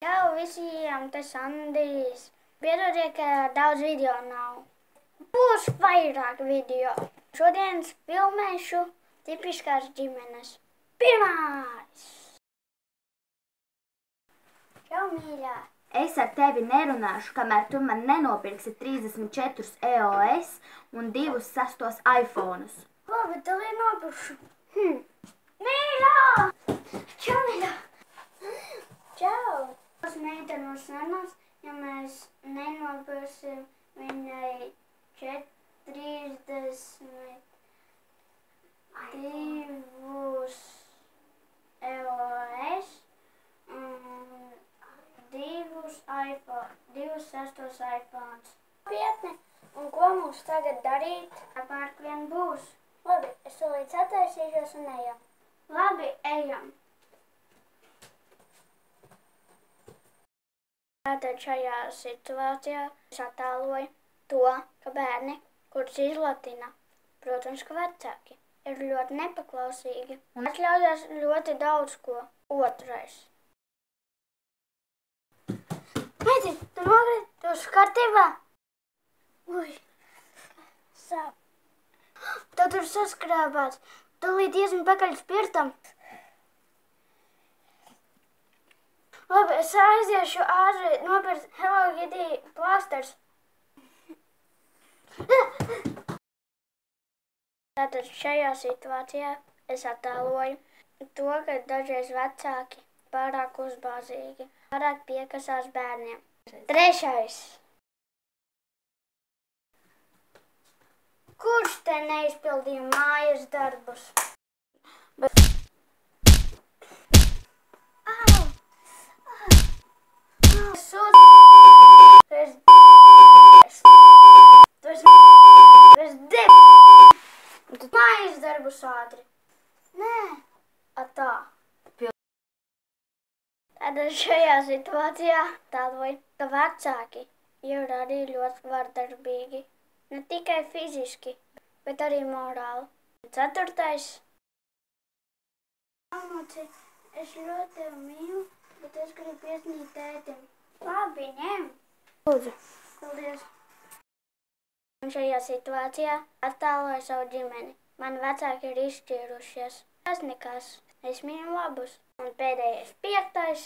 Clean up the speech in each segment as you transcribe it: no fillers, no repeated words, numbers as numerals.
Čau visiem, te Sandijs. Piedodiet, ka daudz video nav. Būs vairāk video. Šodien filmēšu tipiskās ģimenes. Pirmais! Čau, mīļā! Es ar tevi nerunāšu, kamēr tu man nenopirksi 34 EOS un 2 sastos iPhones. Labi, tev ir nopirkšu. Mīļā! Čau, mīļā! Čau! Tas meitene no senas, ja mēs nenopirksim viņai 32 EOS un 2 sastos iPhones. Pietni, un ko mums tagad darīt? Apmēr vien būs. Labi, es tūlīt sataisīšos un ejam. Labi, ejam. Tātad šajā situācijā es attēloju to, ka bērni, kurus izlatina, protams, ka vecāki, ir ļoti nepaklausīgi un atļaujās ļoti daudz ko. Otrais. Meiti, tu nokrīt, tu esi kārtībā? Ui, sāp. Tev tur saskrāpāts. Tūlīt iesim pakaļ spirtam. Labi, es aiziešu ātri nopirkt Hello Kitty plāsters. Tātad šajā situācijā es attēloju to, ka dažreiz vecāki pārāk uzbāzīgi, pārāk piekasās bērniem. Trešais. Kurš te neizpildīja mājas darbus? Mājas darbus ātri. Nē, atā. Tātad šajā situācijā tēloju, ka vecāki ir arī ļoti vardarbīgi. Ne tikai fiziski, bet arī morāli. Ceturtais. Māmoci, es ļoti tevi mīlu, bet es gribu piesnīt tētim. Labi, ņem. Lūdzu. Paldies. Un šajā situācijā attēloju savu ģimeni. Mani vecāki ir izšķīrušies. Tas nekas. Es mīlu labus. Un pēdējais, piektais.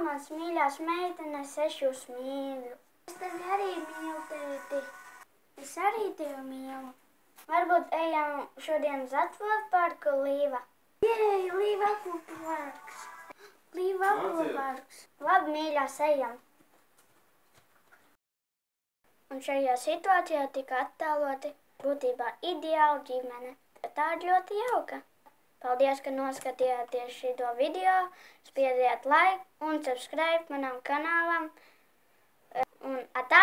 Mans mīļās meitenes, es jūs mīlu. Es tevi arī mīlu, tēti. Es arī tevi mīlu. Varbūt ejam šodien uz akvaparku, Līva? Jej, Līva akvaparks. Līva akvaparks. Labi, mīļās, ejam. Un šajā situācijā tika attēloti būtībā ideāla ģimene. Tā ir ļoti jauka. Paldies, ka noskatījāties šito video. Spiediet like un subscribe manam kanālam. Un atā!